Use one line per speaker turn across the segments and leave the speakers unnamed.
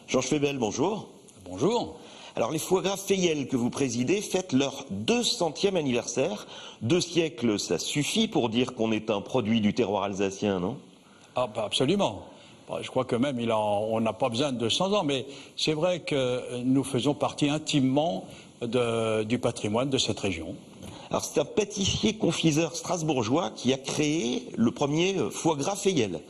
Georges Febel, bonjour.
Bonjour.
Alors les foie gras Feyel que vous présidez fêtent leur 200e anniversaire. 2 siècles, ça suffit pour dire qu'on est un produit du terroir alsacien, non?
Ah, bah absolument. Je crois que même on n'a pas besoin de 200 ans, mais c'est vrai que nous faisons partie intimement du patrimoine de cette région.
Alors c'est un pâtissier-confiseur strasbourgeois qui a créé le premier foie gras Feyel.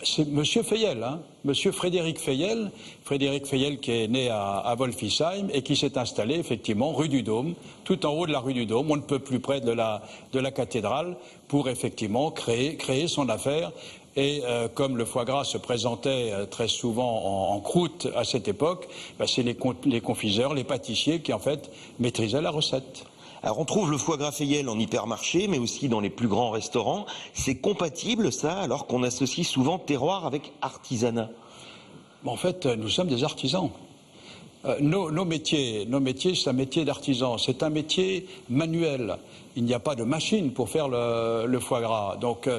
C'est Monsieur Feyel, Monsieur Frédéric Feyel. Frédéric Feyel qui est né à Wolfisheim et qui s'est installé effectivement rue du Dôme, tout en haut de la rue du Dôme, on ne peut plus près de la cathédrale, pour effectivement créer son affaire. Et comme le foie gras se présentait très souvent en croûte à cette époque, c'est les confiseurs, les pâtissiers qui en fait maîtrisaient la recette.
Alors on trouve le foie gras Feyel en hypermarché, mais aussi dans les plus grands restaurants. C'est compatible ça, alors qu'on associe souvent terroir avec artisanat?
En fait, nous sommes des artisans. Nos métiers, c'est un métier d'artisan. C'est un métier manuel. Il n'y a pas de machine pour faire le foie gras. Donc,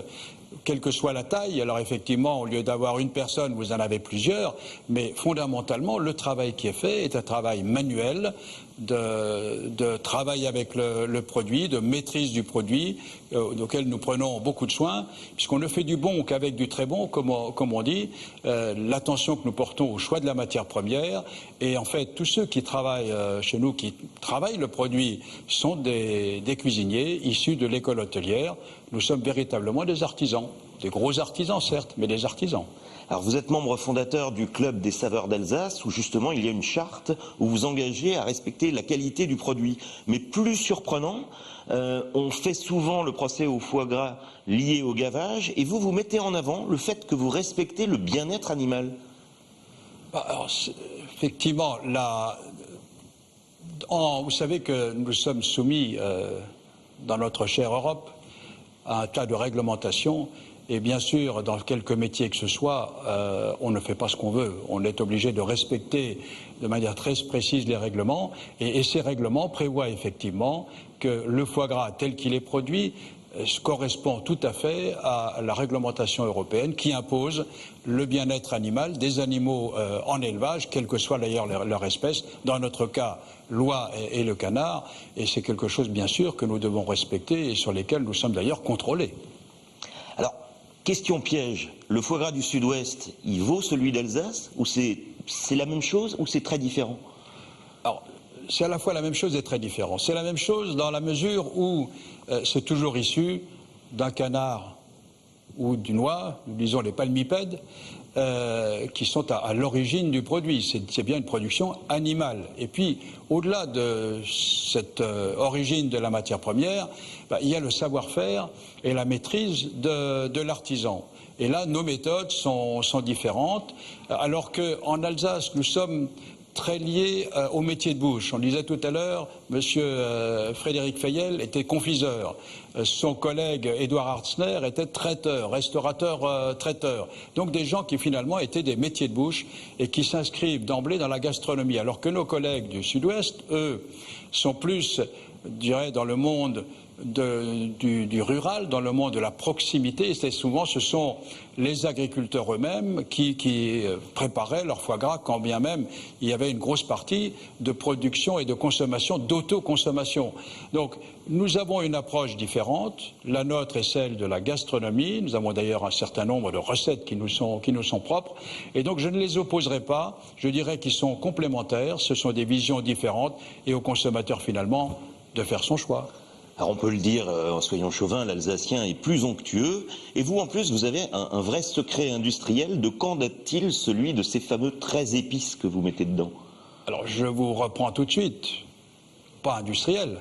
quelle que soit la taille, alors effectivement, au lieu d'avoir une personne, vous en avez plusieurs, mais fondamentalement, le travail qui est fait est un travail manuel, de travail avec le produit, de maîtrise du produit, auquel nous prenons beaucoup de soin, puisqu'on ne fait du bon qu'avec du très bon, comme on dit, l'attention que nous portons au choix de la matière première, et en fait, tous ceux qui travaillent chez nous, qui travaillent le produit, sont des cuisiniers issus de l'école hôtelière. Nous sommes véritablement des artisans, des gros artisans certes, mais des artisans.
Alors vous êtes membre fondateur du Club des saveurs d'Alsace, où justement il y a une charte où vous engagez à respecter la qualité du produit. Mais plus surprenant, on fait souvent le procès au foie gras lié au gavage, et vous mettez en avant le fait que vous respectez le bien-être animal.
Alors, effectivement, vous savez que nous sommes soumis dans notre chère Europe à un tas de réglementations. Et bien sûr, dans quelques métiers que ce soit, on ne fait pas ce qu'on veut. On est obligé de respecter de manière très précise les règlements. Et ces règlements prévoient effectivement que le foie gras tel qu'il est produit correspond tout à fait à la réglementation européenne qui impose le bien-être animal des animaux en élevage, quelle que soit d'ailleurs leur espèce. Dans notre cas, l'oie et le canard. Et c'est quelque chose, bien sûr, que nous devons respecter et sur lesquels nous sommes d'ailleurs contrôlés.
Alors, question piège, le foie gras du Sud-Ouest, il vaut celui d'Alsace, ou c'est la même chose, ou c'est très différent?
Alors, c'est à la fois la même chose et très différent. C'est la même chose dans la mesure où c'est toujours issu d'un canard ou d'une oie, disons les palmipèdes, qui sont à l'origine du produit. C'est bien une production animale. Et puis, au-delà de cette origine de la matière première, il y a le savoir-faire et la maîtrise de l'artisan. Et là, nos méthodes sont différentes, alors qu'en Alsace, nous sommes très liés au métier de bouche. On disait tout à l'heure, Monsieur Frédéric Feyel était confiseur. Son collègue Édouard Hartzner était traiteur, restaurateur, traiteur. Donc des gens qui finalement étaient des métiers de bouche et qui s'inscrivent d'emblée dans la gastronomie. Alors que nos collègues du Sud-Ouest, eux, sont plus, je dirais, dans le monde du rural, dans le monde de la proximité. Et souvent, ce sont les agriculteurs eux-mêmes qui préparaient leur foie gras, quand bien même il y avait une grosse partie de production et de consommation, d'autoconsommation. Donc, nous avons une approche différente. La nôtre est celle de la gastronomie. Nous avons d'ailleurs un certain nombre de recettes qui nous sont propres. Et donc, je ne les opposerai pas. Je dirais qu'ils sont complémentaires. Ce sont des visions différentes et au consommateur, finalement, de faire son choix.
Alors on peut le dire, en soyant chauvin, l'Alsacien est plus onctueux. Et vous, en plus, vous avez un vrai secret industriel. De quand date-t-il celui de ces fameux 13 épices que vous mettez dedans?
Alors je vous reprends tout de suite. Pas industriel,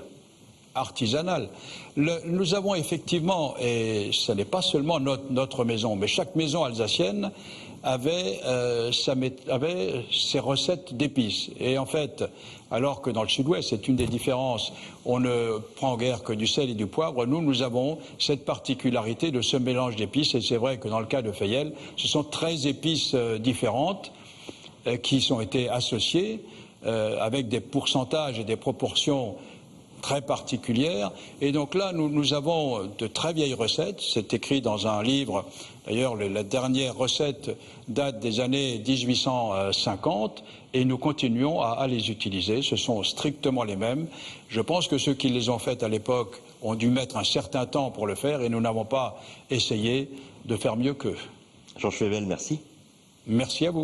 artisanal. Nous avons effectivement, et ce n'est pas seulement notre maison, mais chaque maison alsacienne avait ses recettes d'épices. Et en fait, alors que dans le Sud-Ouest, c'est une des différences, on ne prend guère que du sel et du poivre, nous avons cette particularité de ce mélange d'épices. Et c'est vrai que dans le cas de Feyel, ce sont 13 épices différentes qui ont été associées avec des pourcentages et des proportions très particulières. Et donc là, nous avons de très vieilles recettes. C'est écrit dans un livre. D'ailleurs, la dernière recette date des années 1850 et nous continuons à les utiliser. Ce sont strictement les mêmes. Je pense que ceux qui les ont faites à l'époque ont dû mettre un certain temps pour le faire et nous n'avons pas essayé de faire mieux qu'eux.
Georges Fével, merci.
Merci à vous.